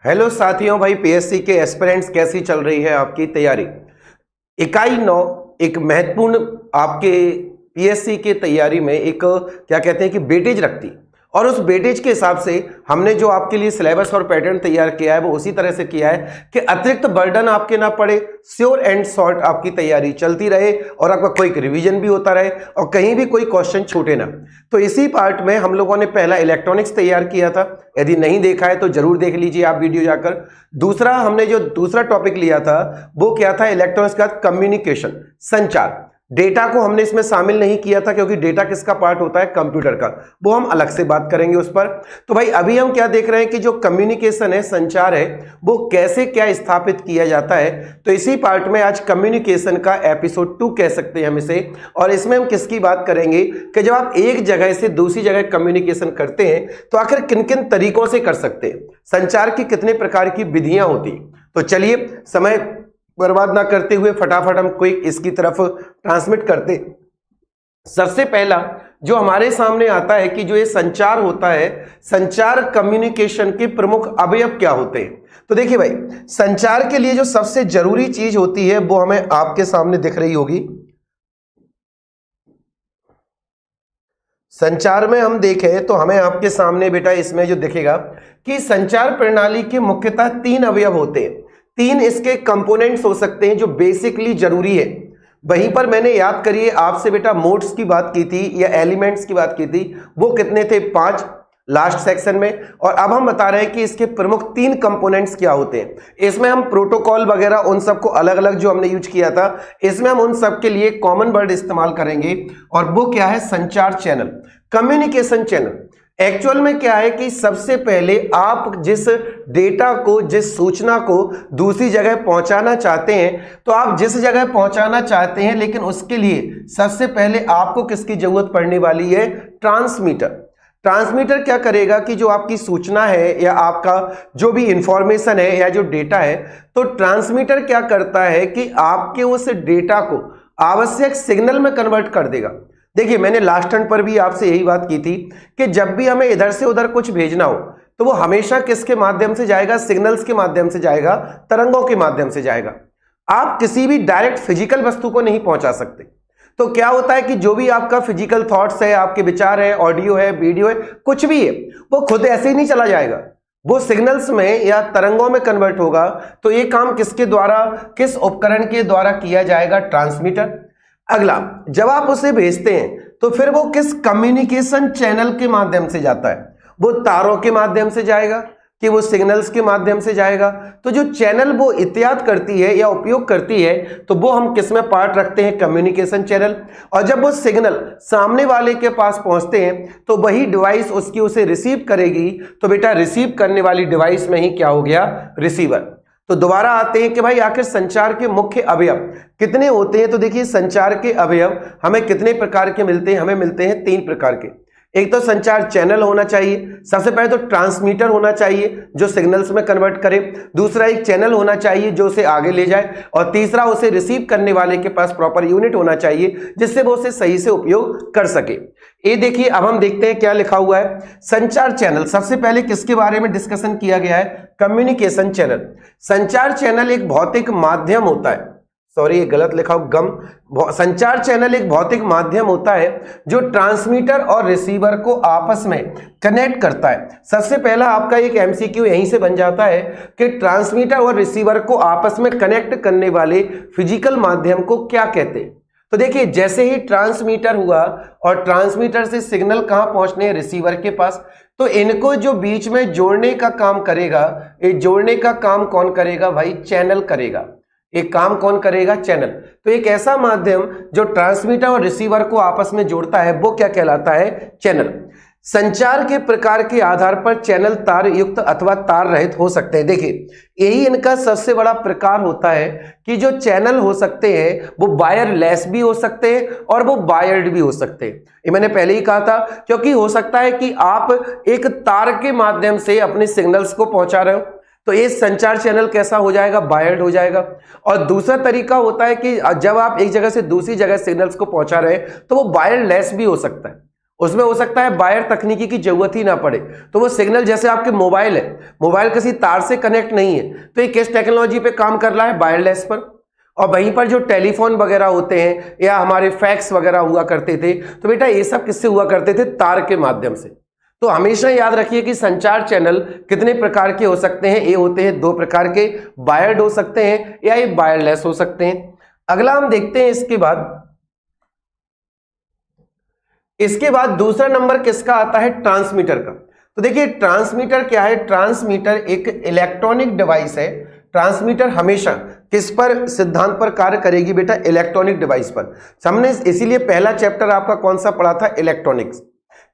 Hello साथियों, भाई PSC के एस्पिरेंट्स कैसी चल रही है आपकी तैयारी। इकाई 9 एक महत्वपूर्ण आपके पीएससी के तैयारी में एक क्या कहते हैं कि वेटेज रखती, और उस वेटेज के हिसाब से हमने जो आपके लिए सिलेबस और पैटर्न तैयार किया है वो उसी तरह से किया है कि अतिरिक्त बर्डन आपके ना पड़े, श्योर एंड शॉर्ट आपकी तैयारी चलती रहे और आपका क्विक रिवीजन भी होता रहे और कहीं भी कोई क्वेश्चन छूटे ना। तो इसी पार्ट में हम लोगों ने पहला इलेक्ट्रॉनिक्स तैयार किया था, यदि नहीं देखा है तो जरूर देख लीजिए आप वीडियो जाकर। दूसरा हमने जो दूसरा टॉपिक लिया था वो क्या था, इलेक्ट्रॉनिक्स का कम्युनिकेशन, संचार। डेटा को हमने इसमें शामिल नहीं किया था क्योंकि डेटा किसका पार्ट होता है, कंप्यूटर का, वो हम अलग से बात करेंगे उस पर। तो भाई अभी हम क्या देख रहे हैं कि जो कम्युनिकेशन है, संचार है, वो कैसे क्या स्थापित किया जाता है। तो इसी पार्ट में आज कम्युनिकेशन का एपिसोड 2 कह सकते हैं हम इसे, और इसमें हम किसकी बात करेंगे कि जब आप एक जगह से दूसरी जगह कम्युनिकेशन करते हैं तो आखिर किन किन तरीकों से कर सकते हैं, संचार की कितने प्रकार की विधियां होती। तो चलिए समय बर्बाद ना करते हुए फटाफट हम क्विक इसकी तरफ ट्रांसमिट करते। सबसे पहला जो हमारे सामने आता है कि जो ये संचार होता है, संचार कम्युनिकेशन के प्रमुख अवयव क्या होते हैं। तो देखिए भाई, संचार के लिए जो सबसे जरूरी चीज होती है वो हमें आपके सामने दिख रही होगी। संचार में हम देखें तो हमें आपके सामने बेटा इसमें जो दिखेगा कि संचार प्रणाली के मुख्यतः 3 अवयव होते हैं, 3 इसके कंपोनेंट्स हो सकते हैं जो बेसिकली जरूरी है। वहीं पर मैंने याद करिए आपसे बेटा मोड्स की बात की थी या एलिमेंट्स की बात की थी, वो कितने थे, 5 लास्ट सेक्शन में। और अब हम बता रहे हैं कि इसके प्रमुख 3 कंपोनेंट्स क्या होते हैं। इसमें हम प्रोटोकॉल वगैरह उन सबको अलग अलग जो हमने यूज किया था, इसमें हम उन सब के लिए कॉमन वर्ड इस्तेमाल करेंगे, और वो क्या है, संचार चैनल, कम्युनिकेशन चैनल। एक्चुअल में क्या है कि सबसे पहले आप जिस डेटा को, जिस सूचना को दूसरी जगह पहुंचाना चाहते हैं, तो आप जिस जगह पहुंचाना चाहते हैं, लेकिन उसके लिए सबसे पहले आपको किसकी जरूरत पड़ने वाली है, ट्रांसमीटर। ट्रांसमीटर क्या करेगा कि जो आपकी सूचना है या आपका जो भी इंफॉर्मेशन है या जो डेटा है, तो ट्रांसमीटर क्या करता है कि आपके उस डेटा को आवश्यक सिग्नल में कन्वर्ट कर देगा। देखिए मैंने लास्ट टर्न पर भी आपसे यही बात की थी कि जब भी हमें इधर से उधर कुछ भेजना हो तो वो हमेशा किसके माध्यम से जाएगा, सिग्नल्स के माध्यम से जाएगा, तरंगों के माध्यम से जाएगा। आप किसी भी डायरेक्ट फिजिकल वस्तु को नहीं पहुंचा सकते। तो क्या होता है कि जो भी आपका फिजिकल थॉट्स है, आपके विचार है, ऑडियो है, वीडियो है, कुछ भी है, वो खुद ऐसे ही नहीं चला जाएगा, वो सिग्नल्स में या तरंगों में कन्वर्ट होगा। तो ये काम किसके द्वारा, किस उपकरण के द्वारा किया जाएगा, ट्रांसमीटर। अगला, जब आप उसे भेजते हैं तो फिर वो किस कम्युनिकेशन चैनल के माध्यम से जाता है, वो तारों के माध्यम से जाएगा कि वो सिग्नल्स के माध्यम से जाएगा। तो जो चैनल वो इत्याद करती है या उपयोग करती है, तो वो हम किस में पार्ट रखते हैं, कम्युनिकेशन चैनल। और जब वो सिग्नल सामने वाले के पास पहुंचते हैं तो वही डिवाइस उसकी उसे रिसीव करेगी। तो बेटा रिसीव करने वाली डिवाइस में ही क्या हो गया, रिसीवर। तो दोबारा आते हैं कि भाई आखिर संचार के मुख्य अवयव कितने होते हैं। तो देखिए संचार के अवयव हमें कितने प्रकार के मिलते हैं, हमें मिलते हैं 3 प्रकार के। एक तो संचार चैनल होना चाहिए, सबसे पहले तो ट्रांसमीटर होना चाहिए जो सिग्नल्स में कन्वर्ट करे, दूसरा एक चैनल होना चाहिए जो उसे आगे ले जाए, और तीसरा उसे रिसीव करने वाले के पास प्रॉपर यूनिट होना चाहिए जिससे वो उसे सही से उपयोग कर सके। ये देखिए अब हम देखते हैं क्या लिखा हुआ है। संचार चैनल, सबसे पहले किसके बारे में डिस्कशन किया गया है, कम्युनिकेशन चैनल। संचार चैनल एक भौतिक माध्यम होता है, सॉरी ये गलत लिखा हो, संचार चैनल एक भौतिक माध्यम होता है जो ट्रांसमीटर और रिसीवर को आपस में कनेक्ट करता है। सबसे पहला आपका एक एमसीक्यू यहीं से बन जाता है कि ट्रांसमीटर और रिसीवर को आपस में कनेक्ट करने वाले फिजिकल माध्यम को क्या कहते हैं। तो देखिए जैसे ही ट्रांसमीटर हुआ और ट्रांसमीटर से सिग्नल कहां पहुंचने हैं, रिसीवर के पास, तो इनको जो बीच में जोड़ने का काम करेगा, ये जोड़ने का काम कौन करेगा भाई, चैनल करेगा। एक काम कौन करेगा, चैनल। तो एक ऐसा माध्यम जो ट्रांसमीटर और रिसीवर को आपस में जोड़ता है वो क्या कहलाता है, चैनल। संचार के प्रकार के आधार पर चैनल तार युक्त अथवा तार रहित हो सकते हैं। देखिए यही इनका सबसे बड़ा प्रकार होता है कि जो चैनल हो सकते हैं वो वायरलेस भी हो सकते हैं और वो वायर्ड भी हो सकते हैं। ये मैंने पहले ही कहा था, क्योंकि हो सकता है कि आप एक तार के माध्यम से अपने सिग्नल्स को पहुंचा रहे हो, तो ये संचार चैनल कैसा हो जाएगा, वायर्ड हो जाएगा। और दूसरा तरीका होता है कि जब आप एक जगह से दूसरी जगह सिग्नल्स को पहुंचा रहे हैं तो वो वायरलेस भी हो सकता है, उसमें हो सकता है वायर तकनीकी की जरूरत ही ना पड़े, तो वो सिग्नल जैसे आपके मोबाइल है, मोबाइल किसी तार से कनेक्ट नहीं है, तो ये किस टेक्नोलॉजी पे काम कर रहा है, वायरलेस पर। और वहीं पर जो टेलीफोन वगैरह होते हैं या हमारे फैक्स वगैरह हुआ करते थे, तो बेटा ये सब किससे हुआ करते थे, तार के माध्यम से। तो हमेशा याद रखिए कि संचार चैनल कितने प्रकार के हो सकते हैं, ये होते हैं 2 प्रकार के, वायर्ड हो सकते हैं या ये वायरलेस हो सकते हैं। अगला हम देखते हैं इसके बाद दूसरा नंबर किसका आता है, ट्रांसमीटर का। तो देखिए ट्रांसमीटर क्या है, ट्रांसमीटर एक इलेक्ट्रॉनिक डिवाइस है। ट्रांसमीटर हमेशा किस पर सिद्धांत पर कार्य करेगी बेटा, इलेक्ट्रॉनिक डिवाइस पर। हमने इसीलिए पहला चैप्टर आपका कौन सा पढ़ा था, इलेक्ट्रॉनिक्स,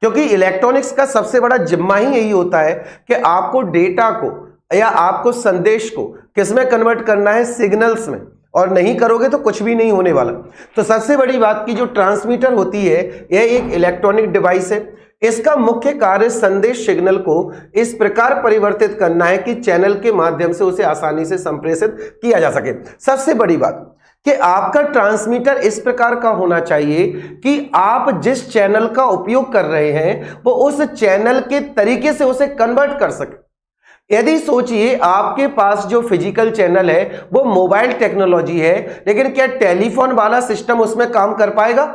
क्योंकि इलेक्ट्रॉनिक्स का सबसे बड़ा जिम्मा ही यही होता है कि आपको डेटा को या आपको संदेश को किसमें कन्वर्ट करना है, सिग्नल्स में, और नहीं करोगे तो कुछ भी नहीं होने वाला। तो सबसे बड़ी बात की जो ट्रांसमीटर होती है यह एक इलेक्ट्रॉनिक डिवाइस है। इसका मुख्य कार्य संदेश सिग्नल को इस प्रकार परिवर्तित करना है कि चैनल के माध्यम से उसे आसानी से संप्रेषित किया जा सके। सबसे बड़ी बात कि आपका ट्रांसमीटर इस प्रकार का होना चाहिए कि आप जिस चैनल का उपयोग कर रहे हैं वो उस चैनल के तरीके से उसे कन्वर्ट कर सके। यदि सोचिए आपके पास जो फिजिकल चैनल है वो मोबाइल टेक्नोलॉजी है, लेकिन क्या टेलीफोन वाला सिस्टम उसमें काम कर पाएगा?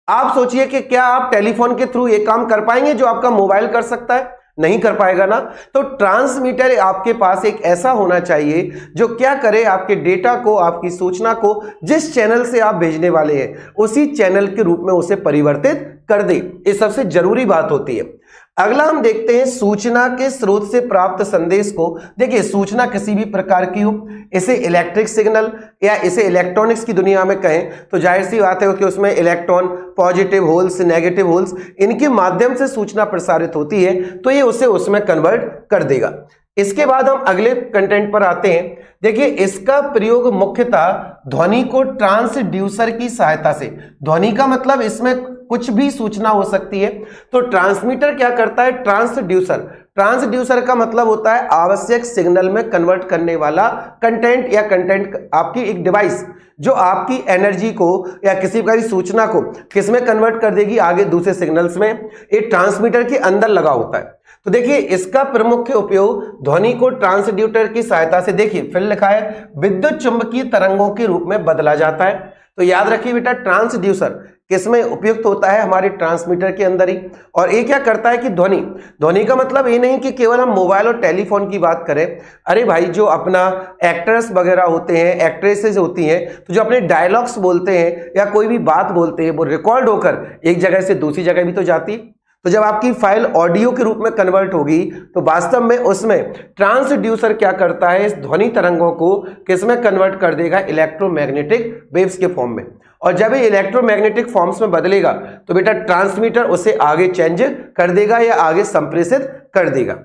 आप सोचिए कि क्या आप टेलीफोन के थ्रू ये काम कर पाएंगे जो आपका मोबाइल कर सकता है? नहीं कर पाएगा ना। तो ट्रांसमीटर आपके पास एक ऐसा होना चाहिए जो क्या करे, आपके डेटा को, आपकी सूचना को जिस चैनल से आप भेजने वाले हैं उसी चैनल के रूप में उसे परिवर्तित कर दे। ये सबसे जरूरी बात होती है। अगला हम देखते हैं सूचना के स्रोत से प्राप्त संदेश को। देखिए सूचना किसी भी प्रकार की हो, इसे इलेक्ट्रिक सिग्नल या इसे इलेक्ट्रॉनिक्स की दुनिया में कहें तो जाहिर सी बात है कि उसमें electron, positive holes, negative holes, इनके माध्यम से सूचना प्रसारित होती है, तो ये उसे उसमें कन्वर्ट कर देगा। इसके बाद हम अगले कंटेंट पर आते हैं। देखिए इसका प्रयोग मुख्यतः ध्वनि को ट्रांसड्यूसर की सहायता से, ध्वनि का मतलब इसमें कुछ भी सूचना हो सकती है, तो ट्रांसमीटर क्या करता है, ट्रांसड्यूसर। ट्रांसड्यूसर का मतलब होता है आवश्यक सिग्नल में कन्वर्ट करने वाला कंटेंट, या कंटेंट आपकी एक डिवाइस जो आपकी एनर्जी को या किसी प्रकार की सूचना को किसमें कन्वर्ट कर देगी, आगे दूसरे सिग्नल्स में। एक ट्रांसमीटर के अंदर लगा होता है। तो देखिए इसका प्रमुख उपयोग ध्वनि को ट्रांसड्यूसर की सहायता से, देखिए फिर लिखा है, विद्युत चुंबकीय तरंगों के रूप में बदला जाता है। तो याद रखिए बेटा ट्रांसड्यूसर किसमें उपयुक्त होता है, हमारे ट्रांसमीटर के अंदर ही। और ये क्या करता है कि ध्वनि का मतलब ये नहीं कि केवल हम मोबाइल और टेलीफोन की बात करें। अरे भाई जो अपना एक्टर्स वगैरह होते हैं, एक्ट्रेसेस होती हैं, तो जो अपने डायलॉग्स बोलते हैं या कोई भी बात बोलते हैं वो रिकॉर्ड होकर एक जगह से दूसरी जगह भी तो जाती। तो जब आपकी फाइल ऑडियो के रूप में कन्वर्ट होगी तो वास्तव में उसमें ट्रांसड्यूसर क्या करता है, इस ध्वनि तरंगों को किसमें कन्वर्ट कर देगा, इलेक्ट्रोमैग्नेटिक वेव्स के फॉर्म में। और जब ये इलेक्ट्रोमैग्नेटिक फॉर्म्स में बदलेगा तो बेटा ट्रांसमीटर उसे आगे चेंज कर देगा या आगे संप्रेषित कर देगा।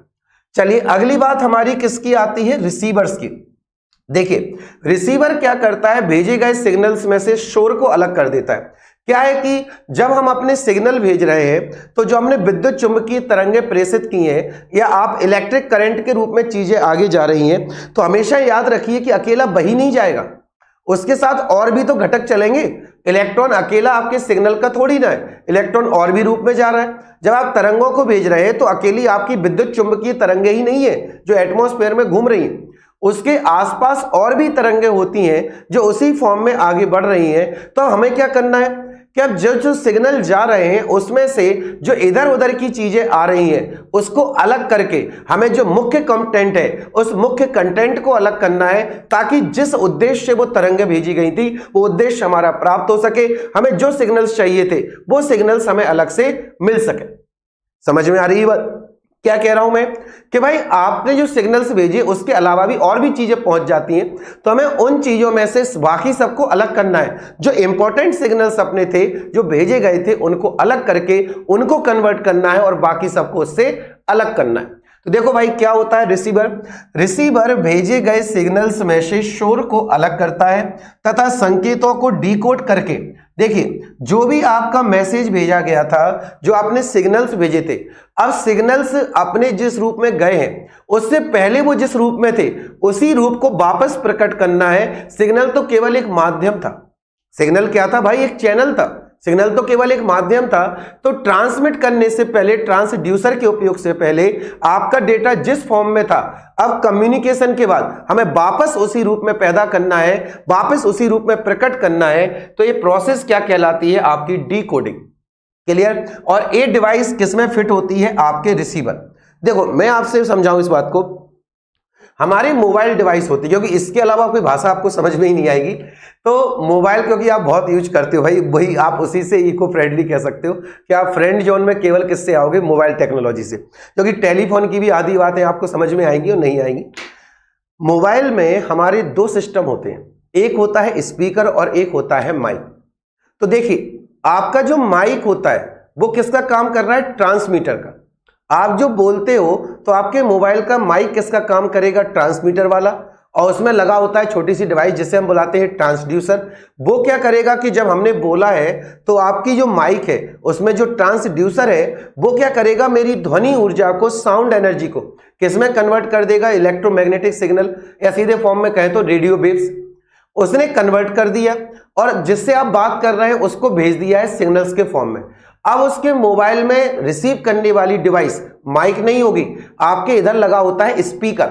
चलिए अगली बात हमारी किसकी आती है, रिसीवर्स की। देखिए रिसीवर क्या करता है, भेजे गए सिग्नल्स में से शोर को अलग कर देता है। क्या है कि जब हम अपने सिग्नल भेज रहे हैं तो जो हमने विद्युत चुंबकीय तरंगें प्रेषित की हैं या आप इलेक्ट्रिक करंट के रूप में चीजें आगे जा रही हैं, तो हमेशा याद रखिए कि अकेला वही नहीं जाएगा, उसके साथ और भी तो घटक चलेंगे। इलेक्ट्रॉन अकेला आपके सिग्नल का थोड़ी ना है, इलेक्ट्रॉन और भी रूप में जा रहा है। जब आप तरंगों को भेज रहे हैं तो अकेली आपकी विद्युत चुंबकीय तरंगें ही नहीं है जो एटमॉस्फेयर में घूम रही हैं, उसके आसपास और भी तरंगें होती हैं जो उसी फॉर्म में आगे बढ़ रही हैं। तो हमें क्या करना है कि अब जो सिग्नल जा रहे हैं उसमें से जो इधर उधर की चीजें आ रही हैं उसको अलग करके हमें जो मुख्य कंटेंट है उस मुख्य कंटेंट को अलग करना है, ताकि जिस उद्देश्य से वो तरंगें भेजी गई थी वो उद्देश्य हमारा प्राप्त हो सके, हमें जो सिग्नल्स चाहिए थे वो सिग्नल्स हमें अलग से मिल सके। समझ में आ रही है बात? क्या कह रहा हूं मैं कि भाई आपने जो सिग्नल्स भेजे उसके अलावा भी और भी चीजें पहुंच जाती हैं, तो हमें उन चीजों में से बाकी सबको अलग करना है। जो इंपॉर्टेंट सिग्नल्स अपने थे जो भेजे गए थे उनको अलग करके उनको कन्वर्ट करना है और बाकी सबको उससे अलग करना है। तो देखो भाई क्या होता है, रिसीवर भेजे गए सिग्नल्स में से शोर को अलग करता है तथा संकेतों को डिकोड करके, देखिए जो भी आपका मैसेज भेजा गया था, जो आपने सिग्नल्स भेजे थे, अब सिग्नल्स अपने जिस रूप में गए हैं उससे पहले वो जिस रूप में थे उसी रूप को वापस प्रकट करना है। सिग्नल तो केवल एक माध्यम था, सिग्नल क्या था भाई, एक चैनल था, सिग्नल तो केवल एक माध्यम था। तो ट्रांसमिट करने से पहले, ट्रांसड्यूसर के उपयोग से पहले आपका डेटा जिस फॉर्म में था, अब कम्युनिकेशन के बाद हमें वापस उसी रूप में पैदा करना है, वापस उसी रूप में प्रकट करना है। तो ये प्रोसेस क्या कहलाती है? आपकी डिकोडिंग। क्लियर? और ये डिवाइस किसमें फिट होती है? आपके रिसीवर। देखो मैं आपसे समझाऊं इस बात को, हमारी मोबाइल डिवाइस होती है, क्योंकि इसके अलावा कोई भाषा आपको समझ में ही नहीं आएगी। तो मोबाइल क्योंकि आप बहुत यूज करते हो भाई, वही आप उसी से इको फ्रेंडली कह सकते हो कि आप फ्रेंड जोन में केवल किससे आओगे? मोबाइल टेक्नोलॉजी से। क्योंकि टेलीफोन की भी आधी बातें आपको समझ में आएंगी और नहीं आएंगी। मोबाइल में हमारे दो सिस्टम होते हैं, एक होता है स्पीकर और एक होता है माइक। तो देखिए आपका जो माइक होता है वो किसका काम कर रहा है? ट्रांसमीटर का। आप जो बोलते हो तो आपके मोबाइल का माइक किसका काम करेगा? ट्रांसमीटर वाला। और उसमें लगा होता है छोटी सी डिवाइस जिसे हम बुलाते हैं ट्रांसड्यूसर। वो क्या करेगा कि जब हमने बोला है तो आपकी जो माइक है उसमें जो ट्रांसड्यूसर है वो क्या करेगा? मेरी ध्वनि ऊर्जा को, साउंड एनर्जी को किसमें कन्वर्ट कर देगा? इलेक्ट्रोमैग्नेटिक सिग्नल, या सीधे फॉर्म में कहें तो रेडियो वेव्स। उसने कन्वर्ट कर दिया और जिससे आप बात कर रहे हैं उसको भेज दिया है सिग्नल्स के फॉर्म में। अब उसके मोबाइल में रिसीव करने वाली डिवाइस माइक नहीं होगी, आपके इधर लगा होता है स्पीकर।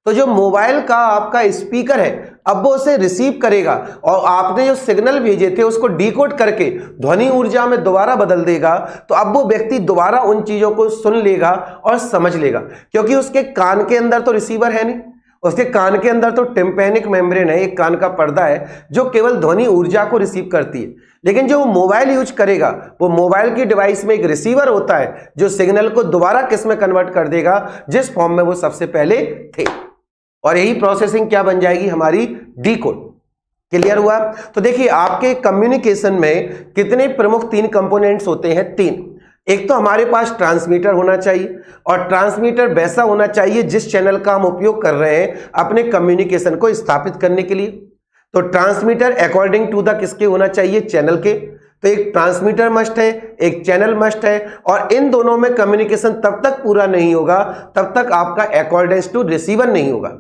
तो जो मोबाइल का आपका स्पीकर है अब वो उसे रिसीव करेगा और आपने जो सिग्नल भेजे थे उसको डिकोड करके ध्वनि ऊर्जा में दोबारा बदल देगा। तो अब वो व्यक्ति दोबारा उन चीजों को सुन लेगा और समझ लेगा, क्योंकि उसके कान के अंदर तो रिसीवर है नहीं, उसके कान के अंदर तो टिम्पैनिक मेम्ब्रेन है, एक कान का पर्दा है जो केवल ध्वनि ऊर्जा को रिसीव करती है। लेकिन जो मोबाइल यूज करेगा वो मोबाइल की डिवाइस में एक रिसीवर होता है जो सिग्नल को दोबारा किस में कन्वर्ट कर देगा? जिस फॉर्म में वो सबसे पहले थे। और यही प्रोसेसिंग क्या बन जाएगी? हमारी डिकोड। क्लियर हुआ? तो देखिए आपके कम्युनिकेशन में कितने प्रमुख तीन कंपोनेंट्स होते हैं? तीन। एक तो हमारे पास ट्रांसमीटर होना चाहिए, और ट्रांसमीटर वैसा होना चाहिए जिस चैनल का हम उपयोग कर रहे हैं अपने कम्युनिकेशन को स्थापित करने के लिए। तो ट्रांसमीटर अकॉर्डिंग टू द किसके होना चाहिए? चैनल के। तो एक ट्रांसमीटर मस्ट है, एक चैनल मस्ट है, और इन दोनों में कम्युनिकेशन तब तक पूरा नहीं होगा तब तक आपका अकॉर्डेंस टू रिसीवर नहीं होगा।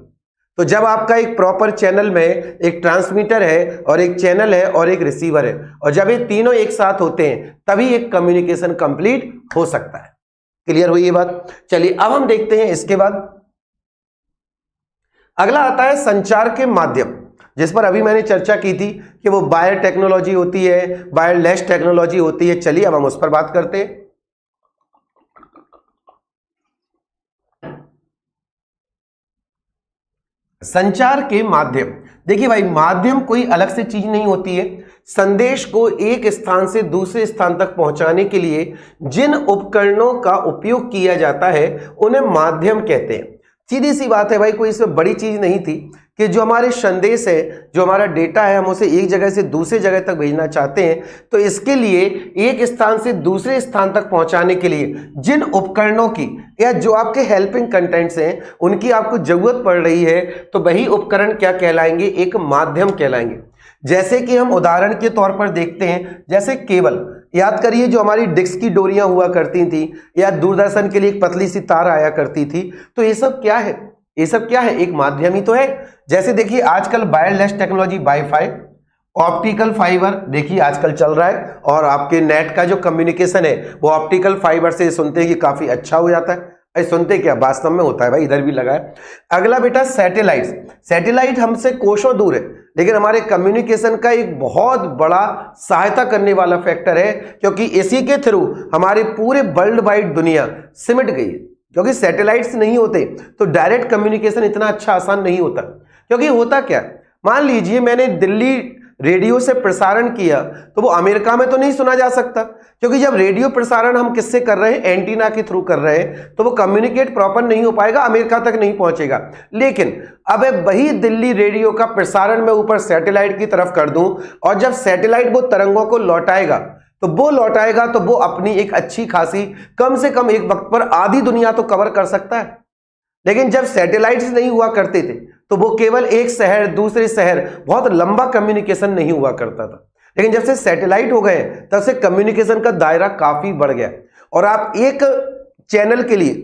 तो जब आपका एक प्रॉपर चैनल में एक ट्रांसमीटर है और एक चैनल है और एक रिसीवर है, और जब ये तीनों एक साथ होते हैं तभी एक कम्युनिकेशन कंप्लीट हो सकता है। क्लियर हुई ये बात? चलिए अब हम देखते हैं इसके बाद अगला आता है संचार के माध्यम, जिस पर अभी मैंने चर्चा की थी कि वो वायर टेक्नोलॉजी होती है, वायरलेस टेक्नोलॉजी होती है। चलिए अब हम उस पर बात करते हैं। संचार के माध्यम। देखिए भाई, माध्यम कोई अलग से चीज नहीं होती है। संदेश को एक स्थान से दूसरे स्थान तक पहुंचाने के लिए जिन उपकरणों का उपयोग किया जाता है उन्हें माध्यम कहते हैं। सीधी सी बात है भाई, कोई इसमें बड़ी चीज नहीं थी कि जो हमारे संदेश है, जो हमारा डेटा है, हम उसे एक जगह से दूसरे जगह तक भेजना चाहते हैं, तो इसके लिए एक स्थान से दूसरे स्थान तक पहुंचाने के लिए जिन उपकरणों की या जो आपके हेल्पिंग कंटेंट्स हैं उनकी आपको जरूरत पड़ रही है, तो वही उपकरण क्या कहलाएंगे? एक माध्यम कहलाएंगे। जैसे कि हम उदाहरण के तौर पर देखते हैं, जैसे केबल, याद करिए जो हमारी डिस्क की डोरियां हुआ करती थी, या दूरदर्शन के लिए एक पतली सी तार आया करती थी, तो ये सब क्या है? ये सब क्या है? एक माध्यम ही तो है। जैसे देखिए आजकल wireless technology, wifi, optical fibre देखिए आजकल चल रहा है, और आपके नेट का जो कम्युनिकेशन है वो ऑप्टिकल फाइबर से सुनते हैं कि काफी अच्छा हो जाता है। अरे सुनते क्या, वास्तव में होता है भाई, इधर भी लगा है। अगला बेटा सैटेलाइट। सैटेलाइट हमसे कोसों दूर है, लेकिन हमारे कम्युनिकेशन का एक बहुत बड़ा सहायता करने वाला फैक्टर है, क्योंकि इसी के थ्रू हमारे पूरे वर्ल्ड वाइड दुनिया सिमट गई है। क्योंकि सैटेलाइट्स नहीं होते तो डायरेक्ट कम्युनिकेशन इतना अच्छा आसान नहीं होता। क्योंकि होता क्या, मान लीजिए मैंने दिल्ली रेडियो से प्रसारण किया तो वो अमेरिका में तो नहीं सुना जा सकता, क्योंकि जब रेडियो प्रसारण हम किससे कर रहे हैं? एंटीना के थ्रू कर रहे हैं, तो वो कम्युनिकेट प्रॉपर नहीं हो पाएगा, अमेरिका तक नहीं पहुंचेगा। लेकिन अब वही दिल्ली रेडियो का प्रसारण मैं ऊपर सैटेलाइट की तरफ कर दूं, और जब सैटेलाइट वो तरंगों को लौटाएगा तो वो अपनी एक अच्छी खासी, कम से कम एक वक्त पर आधी दुनिया तो कवर कर सकता है। लेकिन जब सैटेलाइट्स नहीं हुआ करते थे तो वो केवल एक शहर दूसरे शहर, बहुत लंबा कम्युनिकेशन नहीं हुआ करता था। लेकिन जब से सैटेलाइट हो गए तब से कम्युनिकेशन का दायरा काफी बढ़ गया, और आप एक चैनल के लिए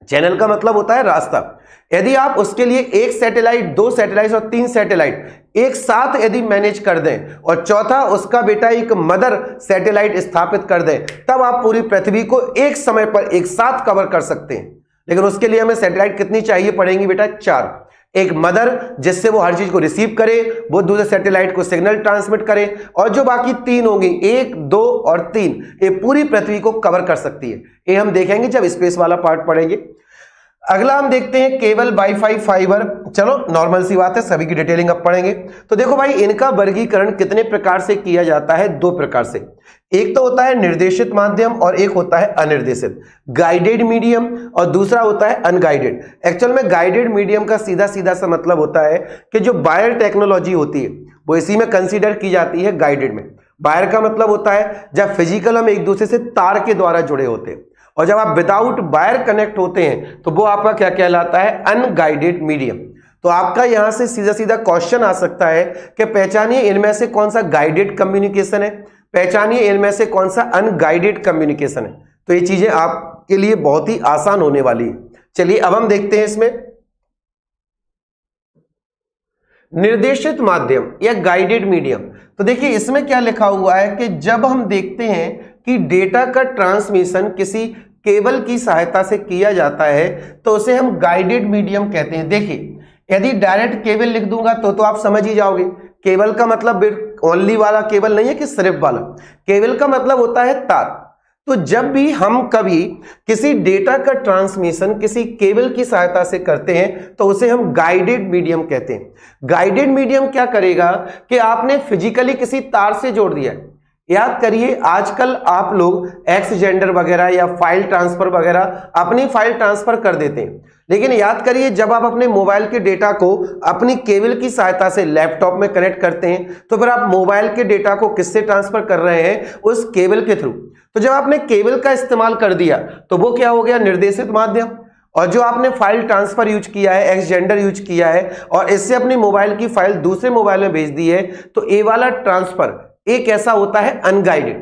चैनल का मतलब होता है रास्ता। यदि आप उसके लिए एक सैटेलाइट, दो सैटेलाइट और तीन सैटेलाइट एक साथ यदि मैनेज कर दें और चौथा उसका बेटा एक मदर सैटेलाइट स्थापित कर दें, तब आप पूरी पृथ्वी को एक समय पर एक साथ कवर कर सकते हैं। लेकिन उसके लिए हमें सैटेलाइट कितनी चाहिए पड़ेंगी बेटा? 4। एक मदर जिससे वो हर चीज को रिसीव करे, वो दूसरे सैटेलाइट को सिग्नल ट्रांसमिट करे, और जो बाकी 3 होंगी 1, 2 और 3, ये पूरी पृथ्वी को कवर कर सकती है। ये हम देखेंगे जब स्पेस वाला पार्ट पढ़ेंगे। अगला हम देखते हैं केबल, वाईफाई, फाइबर। चलो नॉर्मल सी बात है, सभी की डिटेलिंग अब पढ़ेंगे। तो देखो भाई, इनका वर्गीकरण कितने प्रकार से किया जाता है? 2 प्रकार से। एक तो होता है निर्देशित माध्यम और एक होता है अनिर्देशित, गाइडेड मीडियम, और दूसरा होता है अनगाइडेड। एक्चुअल में गाइडेड मीडियम का सीधा सीधा सा मतलब होता है कि जो वायर टेक्नोलॉजी होती है वो इसी में कंसीडर की जाती है गाइडेड में। वायर का मतलब होता है जब फिजिकल हम एक दूसरे से तार के द्वारा जुड़े होते हैं, और जब आप विदाउट वायर कनेक्ट होते हैं तो वो आपका क्या कहलाता है? Unguided medium. तो आपका यहां से सीधा सीधा क्वेश्चन आ सकता है कि पहचानिए इनमें से कौन सा गाइडेड कम्युनिकेशन है, पहचानिए इनमें से कौन सा अनगाइडेड कम्युनिकेशन है। तो ये चीजें आपके लिए बहुत ही आसान होने वाली है। चलिए अब हम देखते हैं इसमें निर्देशित माध्यम या गाइडेड मीडियम। तो देखिए इसमें क्या लिखा हुआ है कि जब हम देखते हैं कि डेटा का ट्रांसमिशन किसी केबल की सहायता से किया जाता है तो उसे हम गाइडेड मीडियम कहते हैं। देखिए यदि डायरेक्ट केबल लिख दूंगा तो आप समझ ही जाओगे। केबल का मतलब ओनली वाला केबल नहीं है कि सिर्फ वाला, केबल का मतलब होता है तार। तो जब भी हम कभी किसी डेटा का ट्रांसमिशन किसी केबल की सहायता से करते हैं तो उसे हम गाइडेड मीडियम कहते हैं। गाइडेड मीडियम क्या करेगा कि आपने फिजिकली किसी तार से जोड़ दिया है। याद करिए आजकल आप लोग एक्सजेंडर वगैरह या फाइल ट्रांसफर वगैरह अपनी फाइल ट्रांसफर कर देते हैं, लेकिन याद करिए जब आप अपने मोबाइल के डेटा को अपनी केबल की सहायता से लैपटॉप में कनेक्ट करते हैं तो फिर आप मोबाइल के डेटा को किससे ट्रांसफर कर रहे हैं? उस केबल के थ्रू। तो जब आपने केबल का इस्तेमाल कर दिया तो वो क्या हो गया? निर्देशित माध्यम। और जो आपने फाइल ट्रांसफर यूज किया है, एक्सजेंडर यूज किया है और इससे अपनी मोबाइल की फाइल दूसरे मोबाइल में भेज दी है, तो ये वाला ट्रांसफर एक ऐसा होता है अनगाइडेड,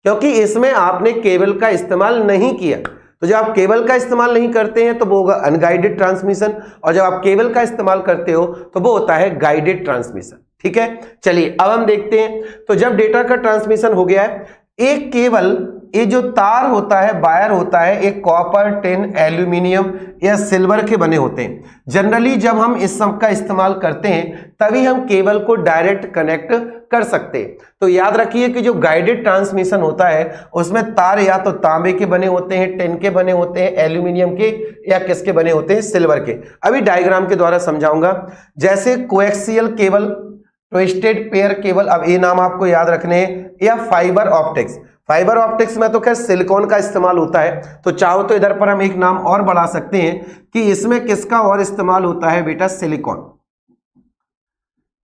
क्योंकि इसमें आपने केबल का इस्तेमाल नहीं किया। तो जब आप केबल का इस्तेमाल नहीं करते हैं तो वो होगा अनगाइडेड ट्रांसमिशन, और जब आप केबल का इस्तेमाल करते हो तो वो होता है गाइडेड ट्रांसमिशन। ठीक है, चलिए अब हम देखते हैं। तो जब डेटा का ट्रांसमिशन हो गया है, एक केबल, ये जो तार होता है, वायर होता है, एक कॉपर, टिन, एल्यूमिनियम या सिल्वर के बने होते हैं। जनरली जब हम इस सब का इस्तेमाल करते हैं तभी हम केबल को डायरेक्ट कनेक्ट कर सकते हैं। तो याद रखिए कि जो गाइडेड ट्रांसमिशन होता है उसमें तार या तो तांबे के बने होते हैं, टिन के बने होते हैं, एल्यूमिनियम के, या किसके बने होते हैं? सिल्वर के। अभी डायग्राम के द्वारा समझाऊंगा। जैसे coaxial cable, twisted pair cable, अब ये नाम आपको याद रखने हैं, या फाइबर ऑप्टिक्स। फाइबर ऑप्टिक्स में तो खैर सिलिकॉन का इस्तेमाल होता है, तो चाहो तो इधर पर हम एक नाम और बढ़ा सकते हैं कि इसमें किसका और इस्तेमाल होता है बेटा? सिलिकॉन।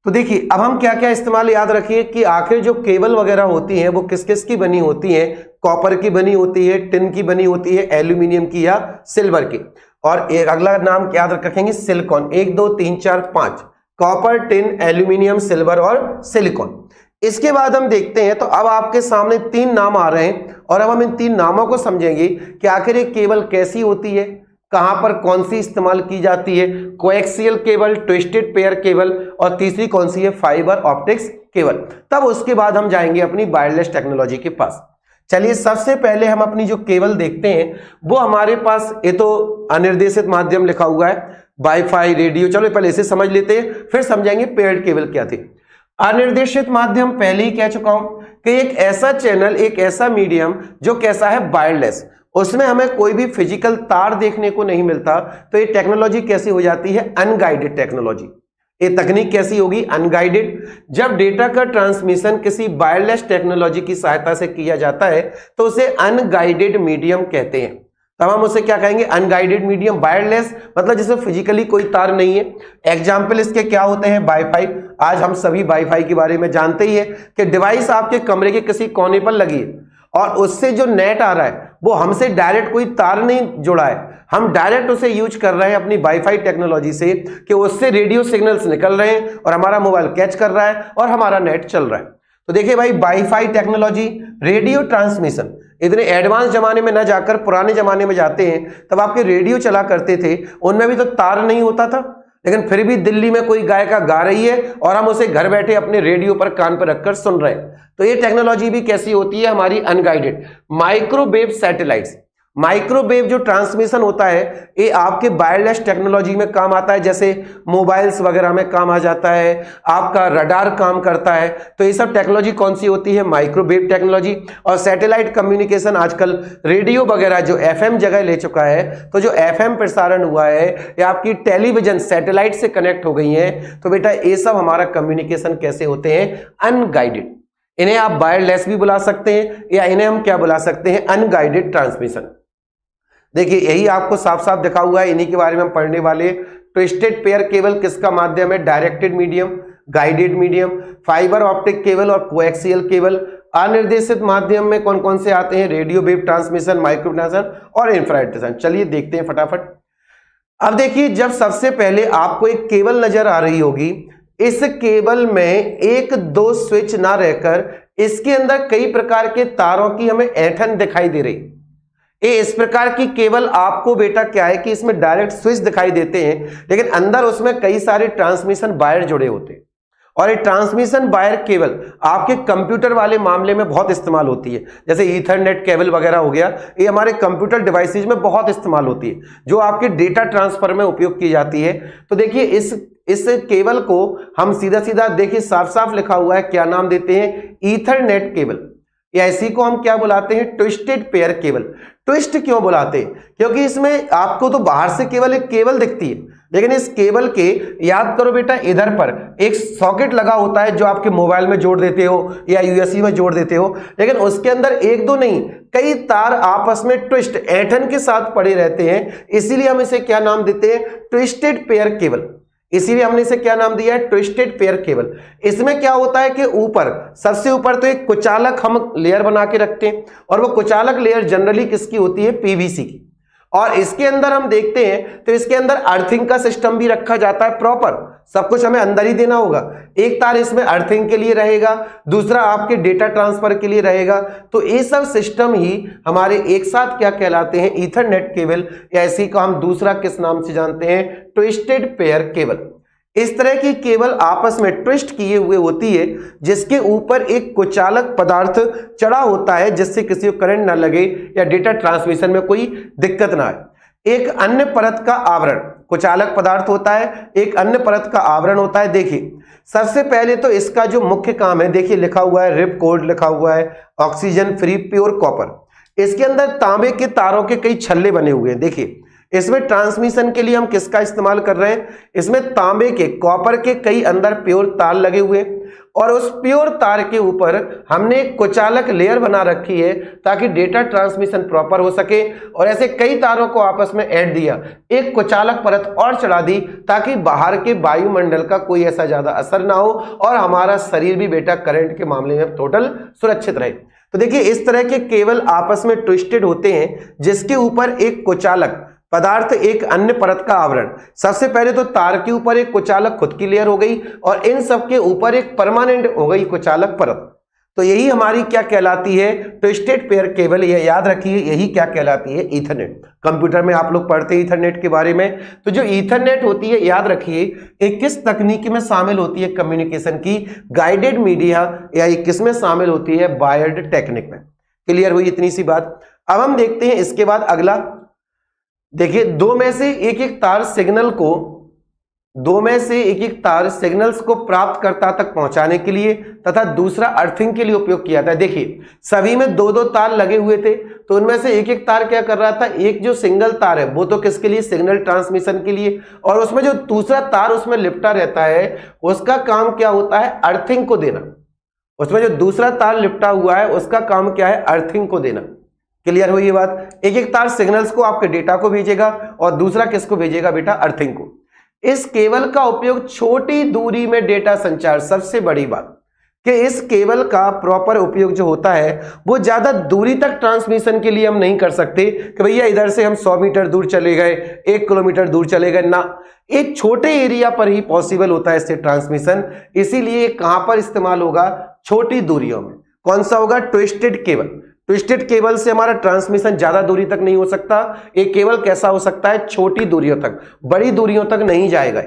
तो देखिए अब हम क्या क्या इस्तेमाल याद रखिए कि आखिर जो केबल वगैरह होती हैं वो किस किस की बनी होती हैं? कॉपर की बनी होती है, टिन की बनी होती है, एल्यूमिनियम की या सिल्वर की। और एक अगला नाम याद रखेंगे silicon. 1 2 3 4 5, copper, tin, aluminium, silver और सिलिकॉन। इसके बाद हम देखते हैं, तो अब आपके सामने 3 नाम आ रहे हैं और अब हम इन 3 नामों को समझेंगे कि आखिर एक केबल कैसी होती है, कहां पर कौन सी इस्तेमाल की जाती है। Coaxial cable, twisted pair cable, और तीसरी कौन सी है? Fibre optics cable. तब उसके बाद हम जाएंगे अपनी वायरलेस टेक्नोलॉजी के पास। चलिए सबसे पहले हम अपनी जो केबल देखते हैं वो हमारे पास, ये तो अनिर्देशित माध्यम लिखा हुआ है, वाईफाई, रेडियो। चलो पहले इसे समझ लेते हैं, फिर समझेंगे पेयर्ड केबल क्या थी। अनिर्देशित माध्यम पहले ही कह चुका हूं कि एक ऐसा चैनल, एक ऐसा मीडियम जो कैसा है? वायरलेस। उसमें हमें कोई भी फिजिकल तार देखने को नहीं मिलता। तो ये टेक्नोलॉजी कैसी हो जाती है? Unguided technology. ये तकनीक कैसी होगी? अनगाइडेड। जब डेटा का ट्रांसमिशन किसी वायरलेस टेक्नोलॉजी की सहायता से किया जाता है तो उसे अनगाइडेड मीडियम कहते हैं। तब हम उसे क्या कहेंगे? Unguided medium. वायरलेस मतलब जिसमें फिजिकली कोई तार नहीं है। एग्जाम्पल इसके क्या होते हैं? वाईफाई। आज हम सभी वाईफाई के बारे में जानते ही है कि डिवाइस आपके कमरे के किसी कोने पर लगी है और उससे जो नेट आ रहा है वो हमसे डायरेक्ट कोई तार नहीं जुड़ा है, हम डायरेक्ट उसे यूज कर रहे हैं अपनी वाईफाई टेक्नोलॉजी से कि उससे रेडियो सिग्नल्स निकल रहे हैं और हमारा मोबाइल कैच कर रहा है और हमारा नेट चल रहा है। तो देखिए भाई, वाईफाई टेक्नोलॉजी, रेडियो ट्रांसमिशन, इतने एडवांस जमाने में ना जाकर पुराने जमाने में जाते हैं, तब आपके रेडियो चला करते थे, उनमें भी तो तार नहीं होता था, लेकिन फिर भी दिल्ली में कोई गायिका गा रही है और हम उसे घर बैठे अपने रेडियो पर कान पर रखकर सुन रहे हैं। तो ये टेक्नोलॉजी भी कैसी होती है हमारी, अनगाइडेड। माइक्रोवेव सैटेलाइट्स, माइक्रोवेव जो ट्रांसमिशन होता है ये आपके वायरलेस टेक्नोलॉजी में काम आता है, जैसे मोबाइल्स वगैरह में काम आ जाता है, आपका रडार काम करता है। तो ये सब टेक्नोलॉजी कौन सी होती है, माइक्रोवेव टेक्नोलॉजी। और सैटेलाइट कम्युनिकेशन आजकल रेडियो वगैरह जो एफएम जगह ले चुका है, तो जो एफएम प्रसारण हुआ है या आपकी टेलीविजन सैटेलाइट से कनेक्ट हो गई है, तो बेटा ये सब हमारा कम्युनिकेशन कैसे होते हैं, अनगाइडेड। इन्हें आप वायरलेस भी बुला सकते हैं या इन्हें हम क्या बुला सकते हैं, अनगाइडेड ट्रांसमिशन। देखिए यही आपको साफ साफ दिखा हुआ है, इन्हीं के बारे में हम पढ़ने वाले। ट्विस्टेड पेयर केबल किसका माध्यम है, directed medium, guided medium, fibre optic cable और कोएक्सियल केबल। अनिर्देशित माध्यम में कौन कौन से आते हैं, radio wave transmission, microwave transmission और इंफ्रारेड ट्रांसमिशन। चलिए देखते हैं फटाफट। अब देखिए, जब सबसे पहले आपको एक केबल नजर आ रही होगी, इस केबल में एक दो स्विच ना रहकर इसके अंदर कई प्रकार के तारों की हमें ऐंठन दिखाई दे रही। ये इस प्रकार की केबल आपको बेटा क्या है कि इसमें डायरेक्ट स्विच दिखाई देते हैं, लेकिन अंदर उसमें कई सारे ट्रांसमिशन वायर जुड़े होते हैं। और ये ट्रांसमिशन वायर केबल आपके कंप्यूटर वाले मामले में बहुत इस्तेमाल होती है, जैसे ईथरनेट केबल वगैरह हो गया, ये हमारे कंप्यूटर डिवाइसेज में बहुत इस्तेमाल होती है, जो आपके डेटा ट्रांसफर में उपयोग की जाती है। तो देखिए इस केबल को हम सीधा सीधा देखिए साफ साफ लिखा हुआ है, क्या नाम देते हैं, ईथरनेट केबल, या इसी को हम क्या बुलाते हैं, ट्विस्टेड पेयर केबल। ट्विस्ट क्यों बुलाते हैं, क्योंकि इसमें आपको तो बाहर से केवल एक केबल दिखती है, लेकिन इस केबल के, याद करो बेटा, इधर पर एक सॉकेट लगा होता है जो आपके मोबाइल में जोड़ देते हो या यूएसबी में जोड़ देते हो, लेकिन उसके अंदर एक दो नहीं कई तार आपस में ट्विस्ट ऐंठन के साथ पड़े रहते हैं, इसीलिए हम इसे क्या नाम देते हैं, ट्विस्टेड पेयर केबल। इसीलिए हमने इसे क्या नाम दिया है, ट्विस्टेड पेयर केबल। इसमें क्या होता है कि ऊपर, सबसे ऊपर तो एक कुचालक हम लेयर बना के रखते हैं, और वो कुचालक लेयर जनरली किसकी होती है, पीवीसी की। और इसके अंदर हम देखते हैं तो इसके अंदर अर्थिंग का सिस्टम भी रखा जाता है प्रॉपर, सब कुछ हमें अंदर ही देना होगा। एक तार इसमें अर्थिंग के लिए रहेगा, दूसरा आपके डेटा ट्रांसफर के लिए रहेगा। तो ये सब सिस्टम ही हमारे एक साथ क्या कहलाते हैं, ईथरनेट केबल, या इसी को हम दूसरा किस नाम से जानते हैं, ट्विस्टेड पेयर केबल। इस तरह की केबल आपस में ट्विस्ट किए हुए होती है, जिसके ऊपर एक कुचालक पदार्थ चढ़ा होता है, जिससे किसी को करंट ना लगे या डेटा ट्रांसमिशन में कोई दिक्कत ना आए। एक अन्य परत का आवरण, कुचालक पदार्थ होता है, एक अन्य परत का आवरण होता है। देखिए सबसे पहले तो इसका जो मुख्य काम है, देखिए लिखा हुआ है रिप कोड, लिखा हुआ है ऑक्सीजन फ्री प्योर कॉपर। इसके अंदर तांबे के तारों के कई छल्ले बने हुए हैं। देखिए इसमें ट्रांसमिशन के लिए हम किसका इस्तेमाल कर रहे हैं, इसमें तांबे के, कॉपर के कई अंदर प्योर तार लगे हुए, और उस प्योर तार के ऊपर हमने एक कुचालक लेयर बना रखी है ताकि डेटा ट्रांसमिशन प्रॉपर हो सके। और ऐसे कई तारों को आपस में ऐड दिया, एक कुचालक परत और चढ़ा दी, ताकि बाहर के वायुमंडल का कोई ऐसा ज्यादा असर ना हो और हमारा शरीर भी बेटा करंट के मामले में टोटल सुरक्षित रहे। तो देखिए इस तरह के केबल आपस में ट्विस्टेड होते हैं, जिसके ऊपर एक कुचालक पदार्थ, एक अन्य परत का आवरण। सबसे पहले तो तार के ऊपर एक कुचालक खुद की लेयर हो गई, और इन सब के ऊपर एक परमानेंट हो गई कुचालक परत। तो यही हमारी क्या कहलाती है, ट्विस्टेड पेयर केबल। ये याद रखिए, यही क्या कहलाती है, ईथरनेट। कंप्यूटर में आप लोग पढ़ते हैं ईथरनेट के बारे में। तो जो ईथरनेट होती है, याद रखिए एक किस तकनीक में शामिल होती है, कम्युनिकेशन की, गाइडेड मीडिया, या ये किस में शामिल होती है, वायर्ड टेक्निक में। क्लियर हुई इतनी सी बात। अब हम देखते हैं इसके बाद अगला। देखिए दो में से एक एक तार सिग्नल्स को प्राप्तकर्ता तक पहुंचाने के लिए तथा दूसरा अर्थिंग के लिए उपयोग किया था। देखिए सभी में दो दो तार लगे हुए थे, तो उनमें से एक एक तार क्या कर रहा था, एक जो सिंगल तार है वो तो किसके लिए, सिग्नल ट्रांसमिशन के लिए, और उसमें जो दूसरा तार उसमें लिपटा रहता है उसका काम क्या होता है, अर्थिंग को देना। उसमें जो दूसरा तार लिपटा हुआ है उसका काम क्या है, अर्थिंग को देना। क्लियर हुई ये बात। एक एक तार सिग्नल्स को, आपके डेटा को भेजेगा, और दूसरा किसको भेजेगा बेटा, अर्थिंग को। इस केबल का उपयोग छोटी दूरी में डेटा संचार, सबसे बड़ी बात कि इस केबल का प्रॉपर उपयोग जो होता है वो ज्यादा दूरी तक ट्रांसमिशन के लिए हम नहीं कर सकते कि भैया इधर से हम 100 मीटर दूर चले गए, 1 किलोमीटर दूर चले गए ना। एक छोटे एरिया पर ही पॉसिबल होता है इससे ट्रांसमिशन। इसीलिए कहां पर इस्तेमाल होगा, छोटी दूरियों में। कौन सा होगा, ट्विस्टेड केबल। ट्विस्टेड केबल से हमारा ट्रांसमिशन ज्यादा दूरी तक नहीं हो सकता। एक केबल कैसा हो सकता है, छोटी दूरियों तक, बड़ी दूरियों तक नहीं जाएगा।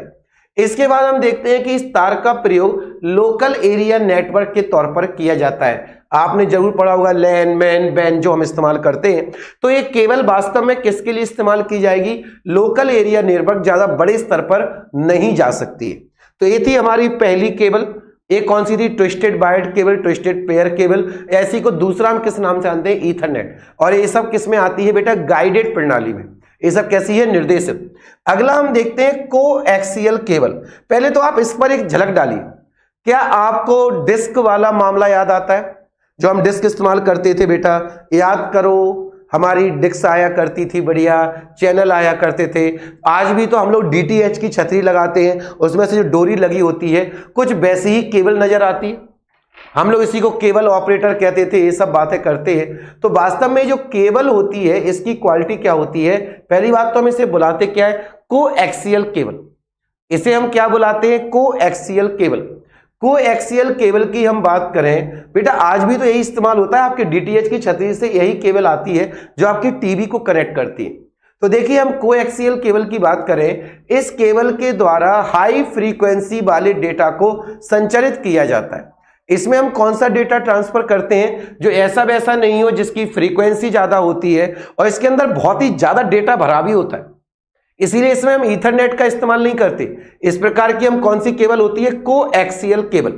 इसके बाद हम देखते हैं कि इस तार का प्रयोग लोकल एरिया नेटवर्क के तौर पर किया जाता है। आपने जरूर पढ़ा होगा लैन, मैन, बैन जो हम इस्तेमाल करते हैं। तो ये केबल वास्तव में किसके लिए इस्तेमाल की जाएगी, लोकल एरिया नेटवर्क, ज्यादा बड़े स्तर पर नहीं जा सकती है। तो ये थी हमारी पहली केबल। एक कौन सी थी, twisted wired cable, twisted pair cable. ऐसी को दूसरा हम किस नाम से जानते हैं, ईथरनेट। और ये सब किस में आती है बेटा, गाइडेड प्रणाली में। ये सब कैसी है, निर्देशित। अगला हम देखते हैं कोएक्सियल केबल। पहले तो आप इस पर एक झलक डालिए। क्या आपको डिस्क वाला मामला याद आता है, जो हम डिस्क इस्तेमाल करते थे बेटा, याद करो। हमारी डिस्क आया करती थी, बढ़िया चैनल आया करते थे। आज भी तो हम लोग डीटीएच की छतरी लगाते हैं, उसमें से जो डोरी लगी होती है कुछ वैसी ही केबल नजर आती है। हम लोग इसी को केबल ऑपरेटर कहते थे, ये सब बातें करते हैं। तो वास्तव में जो केबल होती है इसकी क्वालिटी क्या होती है, पहली बात तो हम इसे बुलाते क्या है, कोएक्सियल केबल। इसे हम क्या बुलाते हैं, कोएक्सियल केबल। कोएक्सियल केबल की हम बात करें बेटा, आज भी तो यही इस्तेमाल होता है। आपके डीटीएच की छतरी से यही केबल आती है जो आपकी टीवी को कनेक्ट करती है। तो देखिए, हम कोएक्सियल केबल की बात करें, इस केबल के द्वारा हाई फ्रीक्वेंसी वाले डेटा को संचारित किया जाता है। इसमें हम कौन सा डेटा ट्रांसफर करते हैं, जो ऐसा वैसा नहीं हो, जिसकी फ्रीक्वेंसी ज्यादा होती है और इसके अंदर बहुत ही ज्यादा डेटा भरा भी होता है। इसीलिए इसमें हम ईथरनेट का इस्तेमाल नहीं करते। इस प्रकार की हम कौन सी केबल होती है, कोएक्सियल केबल।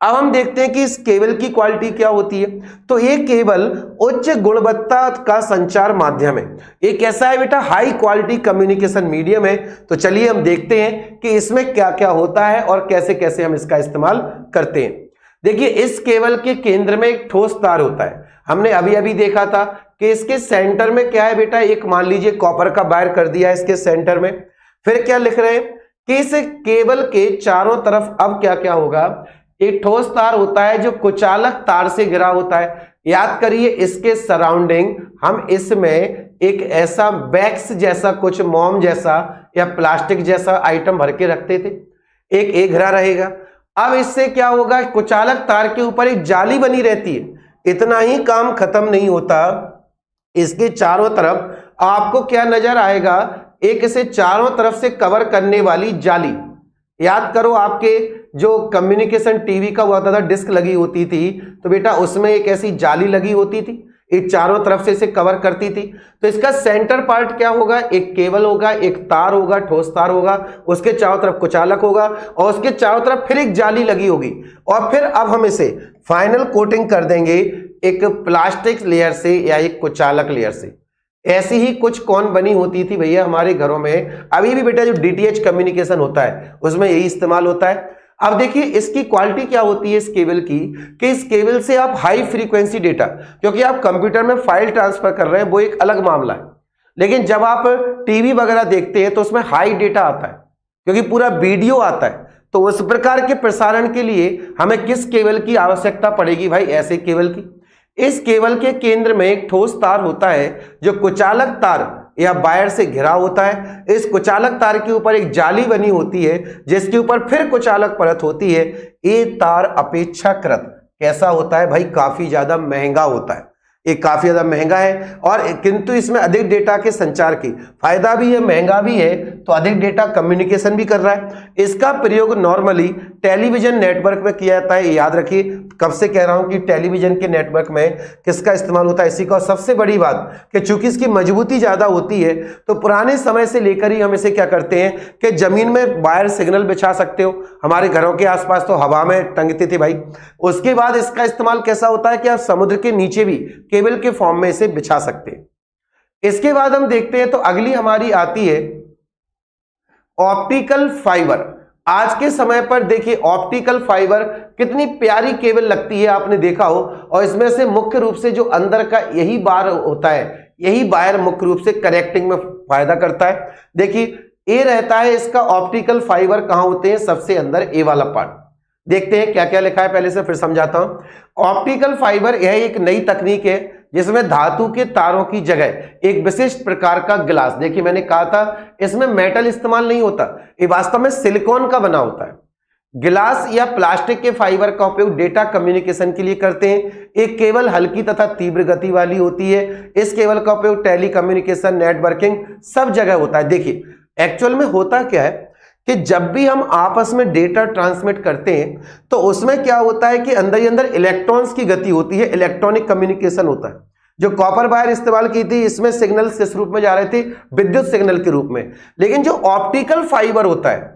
अब हम देखते हैं कि इस केबल की क्वालिटी क्या होती है। तो ये केबल उच्च गुणवत्ता का संचार माध्यम है। ये कैसा है बेटा, हाई क्वालिटी कम्युनिकेशन मीडियम है। तो चलिए हम देखते हैं कि इसमें क्या क्या होता है और कैसे कैसे हम इसका इस्तेमाल करते हैं। देखिए, इस केबल के केंद्र में एक ठोस तार होता है। हमने अभी अभी देखा था कि इसके सेंटर में क्या है बेटा, एक मान लीजिए कॉपर का वायर कर दिया है इसके सेंटर में। फिर क्या लिख रहे हैं कि इस केबल के चारों तरफ अब क्या क्या होगा, एक ठोस तार होता है जो कुचालक तार से घिरा होता है। याद करिए, इसके सराउंडिंग हम इसमें एक ऐसा बैक्स जैसा, कुछ मोम जैसा या प्लास्टिक जैसा आइटम भर के रखते थे। एक घेरा रहेगा। अब इससे क्या होगा, कुचालक तार के ऊपर एक जाली बनी रहती है। इतना ही काम खत्म नहीं होता, इसके चारों तरफ आपको क्या नजर आएगा, एक इसे चारों तरफ से कवर करने वाली जाली। याद करो, आपके जो कम्युनिकेशन टीवी का हुआ था, डिस्क लगी होती थी, तो बेटा उसमें एक ऐसी जाली लगी होती थी, एक चारों तरफ से इसे कवर करती थी। तो इसका सेंटर पार्ट क्या होगा, एक केबल होगा, एक तार होगा, ठोस तार होगा, उसके चारों तरफ कुचालक होगा और उसके चारों तरफ फिर एक जाली लगी होगी। और फिर अब हम इसे फाइनल कोटिंग कर देंगे एक प्लास्टिक लेयर से या एक कुचालक लेयर से। ऐसी ही कुछ कौन बनी होती थी भैया हमारे घरों में। अभी भी बेटा जो डीटीएच कम्युनिकेशन होता है उसमें यही इस्तेमाल होता है। अब देखिए, इसकी क्वालिटी क्या होती है इस केबल की, कि इस केबल से आप हाई फ्रीक्वेंसी डेटा, क्योंकि आप कंप्यूटर में फाइल ट्रांसफर कर रहे हैं वो एक अलग मामला है, लेकिन जब आप टीवी वगैरह देखते हैं तो उसमें हाई डेटा आता है क्योंकि पूरा वीडियो आता है। तो उस प्रकार के प्रसारण के लिए हमें किस केबल की आवश्यकता पड़ेगी भाई, ऐसे केबल की। इस केबल के केंद्र में एक ठोस तार होता है जो कुचालक तार या वायर से घिरा होता है। इस कुचालक तार के ऊपर एक जाली बनी होती है जिसके ऊपर फिर कुचालक परत होती है। ये तार अपेक्षाकृत कैसा होता है भाई, काफी ज्यादा महंगा होता है। ये काफी ज्यादा महंगा है और किंतु इसमें अधिक डेटा के संचार की फायदा भी है, महंगा भी है, तो अधिक डेटा कम्युनिकेशन भी कर रहा है। इसका प्रयोग नॉर्मली टेलीविजन नेटवर्क में किया जाता है। याद रखिए, कब से कह रहा हूं कि टेलीविजन के नेटवर्क में किसका इस्तेमाल होता है, इसी का। सबसे बड़ी बात कि चूंकि इसकी मजबूती ज्यादा होती है, तो पुराने समय से लेकर ही हम इसे क्या करते हैं कि जमीन में वायर सिग्नल बिछा सकते हो। हमारे घरों के आसपास तो हवा में टंगते थे भाई। उसके बाद इसका इस्तेमाल कैसा होता है कि आप समुद्र के नीचे भी केबल के फॉर्म में इसे बिछा सकते हैं। इसके बाद हम देखते हैं तो अगली हमारी आती है ऑप्टिकल फाइबर। आज के समय पर देखिए, ऑप्टिकल फाइबर कितनी प्यारी केबल लगती है, आपने देखा हो। और इसमें से मुख्य रूप से जो अंदर का यही बार होता है, यही वायर मुख्य रूप से कनेक्टिंग में फायदा करता है। देखिए, ये रहता है इसका ऑप्टिकल फाइबर कहां होते हैं, सबसे अंदर ए वाला पार्ट। देखते हैं क्या क्या लिखा है, पहले से फिर समझाता हूं। ऑप्टिकल फाइबर यह एक नई तकनीक है जिसमें धातु के तारों की जगह एक विशिष्ट प्रकार का ग्लास, देखिए मैंने कहा था इसमें मेटल इस्तेमाल नहीं होता, ये वास्तव में सिलिकॉन का बना होता है। गिलास या प्लास्टिक के फाइबर का उपयोग डेटा कम्युनिकेशन के लिए करते हैं। एक केबल हल्की तथा तीव्र गति वाली होती है। इस केबल का उपयोग टेली कम्युनिकेशन, नेटवर्किंग सब जगह होता है। देखिए एक्चुअल में होता क्या है कि जब भी हम आपस में डेटा ट्रांसमिट करते हैं तो उसमें क्या होता है कि अंदर ही अंदर इलेक्ट्रॉन्स की गति होती है, इलेक्ट्रॉनिक कम्युनिकेशन होता है। जो कॉपर वायर इस्तेमाल की थी इसमें सिग्नल्स किस रूप में जा रहे थे, विद्युत सिग्नल के रूप में। लेकिन जो ऑप्टिकल फाइबर होता है,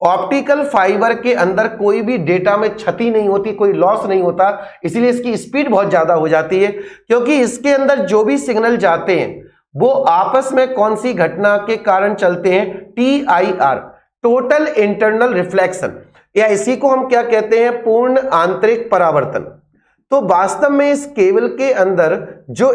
ऑप्टिकल फाइबर के अंदर कोई भी डेटा में क्षति नहीं होती, कोई लॉस नहीं होता, इसीलिए इसकी स्पीड बहुत ज्यादा हो जाती है। क्योंकि इसके अंदर जो भी सिग्नल जाते हैं वो आपस में कौन सी घटना के कारण चलते हैं, TIR, टोटल इंटरनल रिफ्लेक्शन, या इसी को हम क्या कहते हैं, पूर्ण आंतरिक परावर्तन। तो वास्तव में इस केबल के अंदर जो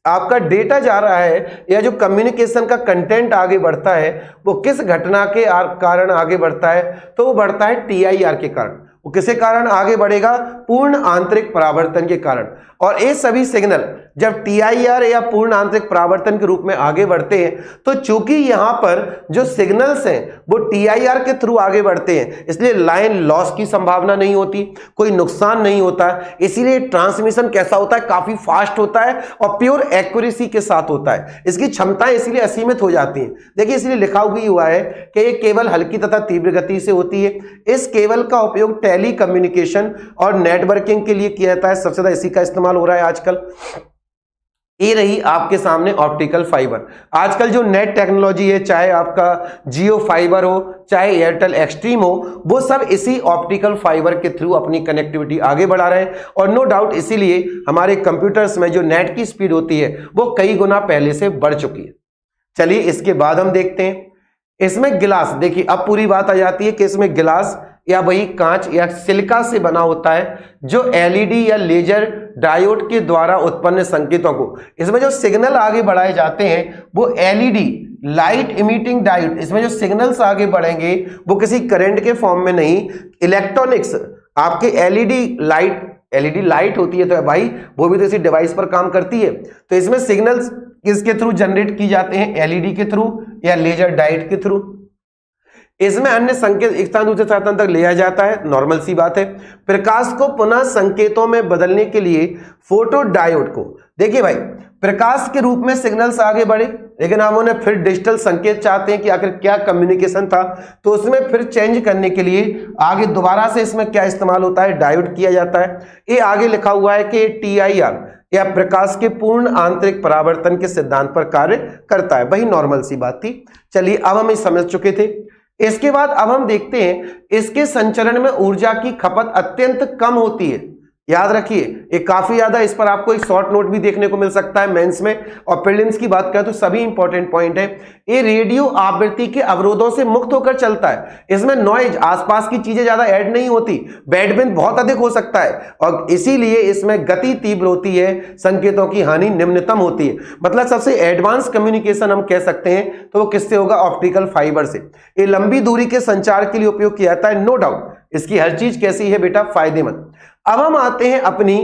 आपका डेटा जा रहा है या जो कम्युनिकेशन का कंटेंट आगे बढ़ता है वो किस घटना के कारण आगे बढ़ता है, तो वो बढ़ता है TIR के कारण। वो किसके कारण आगे बढ़ेगा, पूर्ण आंतरिक परावर्तन के कारण। और ये सभी सिग्नल जब TIR या पूर्ण आंतरिक परावर्तन के रूप में आगे बढ़ते हैं तो चूंकि यहां पर जो सिग्नल्स हैं वो TIR के थ्रू आगे बढ़ते हैं, इसलिए लाइन लॉस की संभावना नहीं होती, कोई नुकसान नहीं होता। इसीलिए ट्रांसमिशन कैसा होता है, काफी फास्ट होता है और प्योर एक्यूरेसी के साथ होता है। इसकी क्षमताएं इसलिए असीमित हो जाती हैं। देखिए इसलिए लिखा हुआ है कि ये केबल हल्की तथा तीव्र गति से होती है। इस केबल का उपयोग टेली कम्युनिकेशन और नेटवर्किंग के लिए किया जाता है, सबसे ज्यादा इसी का इस्तेमाल हो रहा है आजकल। ये रही आपके सामने ऑप्टिकल फाइबर। आजकल जो नेट टेक्नोलॉजी है, चाहे आपका जियो फाइबर हो चाहे एयरटेल एक्सट्रीम हो, वो सब इसी ऑप्टिकल फाइबर के थ्रू अपनी कनेक्टिविटी आगे बढ़ा रहे हैं। और नो डाउट इसीलिए हमारे कंप्यूटर्स में जो नेट की स्पीड होती है वो कई गुना पहले से बढ़ चुकी है। चलिए इसके बाद हम देखते हैं इसमें गिलास। देखिए अब पूरी बात आ जाती है कि इसमें गिलास या वही कांच या सिलिका से बना होता है जो LED या लेजर डायोड के द्वारा उत्पन्न संकेतों को, इसमें जो सिग्नल आगे बढ़ाए जाते हैं वो LED लाइट इमिटिंग डायोड, इसमें जो सिग्नल्स आगे बढ़ेंगे वो किसी करंट के फॉर्म में नहीं, इलेक्ट्रॉनिक्स आपके LED लाइट होती है तो भाई वो भी तो इसी डिवाइस पर काम करती है। तो इसमें सिग्नल्स किसके थ्रू जनरेट की जाते हैं, LED के थ्रू या लेजर डायोड के थ्रू। इसमें अन्य संकेत एक स्थान दूसरे स्थान तक ले जाया जाता है, नॉर्मल सी बात है। प्रकाश को पुनः संकेतों में बदलने के लिए फोटो डायोड को, देखिए भाई प्रकाश के रूप में सिग्नल्स आगे बढ़े, लेकिन हम उन्हें फिर डिजिटल संकेत चाहते हैं कि आखिर क्या कम्युनिकेशन था, तो उसमें फिर चेंज करने के लिए आगे दोबारा से इसमें क्या इस्तेमाल होता है, डायोड किया जाता है। ये आगे लिखा हुआ है कि TIR या प्रकाश के पूर्ण आंतरिक परावर्तन के सिद्धांत पर कार्य करता है, वही नॉर्मल सी बात थी। चलिए अब हम समझ चुके थे। इसके बाद अब हम देखते हैं इसके संचरण में ऊर्जा की खपत अत्यंत कम होती है। याद रखिए ये काफी ज्यादा, इस पर आपको एक शॉर्ट नोट भी देखने को मिल सकता है मेंस में। और प्रीलिम्स की बात करें तो सभी इंपॉर्टेंट पॉइंट है। ये रेडियो आवृत्ति के अवरोधों से मुक्त होकर चलता है। इसमें नॉइज, आसपास की चीजें ज्यादा ऐड नहीं होती, बैंडविड्थ बहुत अधिक हो सकता है और इसीलिए इसमें गति तीव्र होती है, संकेतों की हानि निम्नतम होती है। मतलब सबसे एडवांस कम्युनिकेशन हम कह सकते हैं तो वो किससे होगा, ऑप्टिकल फाइबर से। ये लंबी दूरी के संचार के लिए उपयोग किया जाता है, नो डाउट इसकी हर चीज कैसी है बेटा, फायदेमंद। अब हम आते हैं अपनी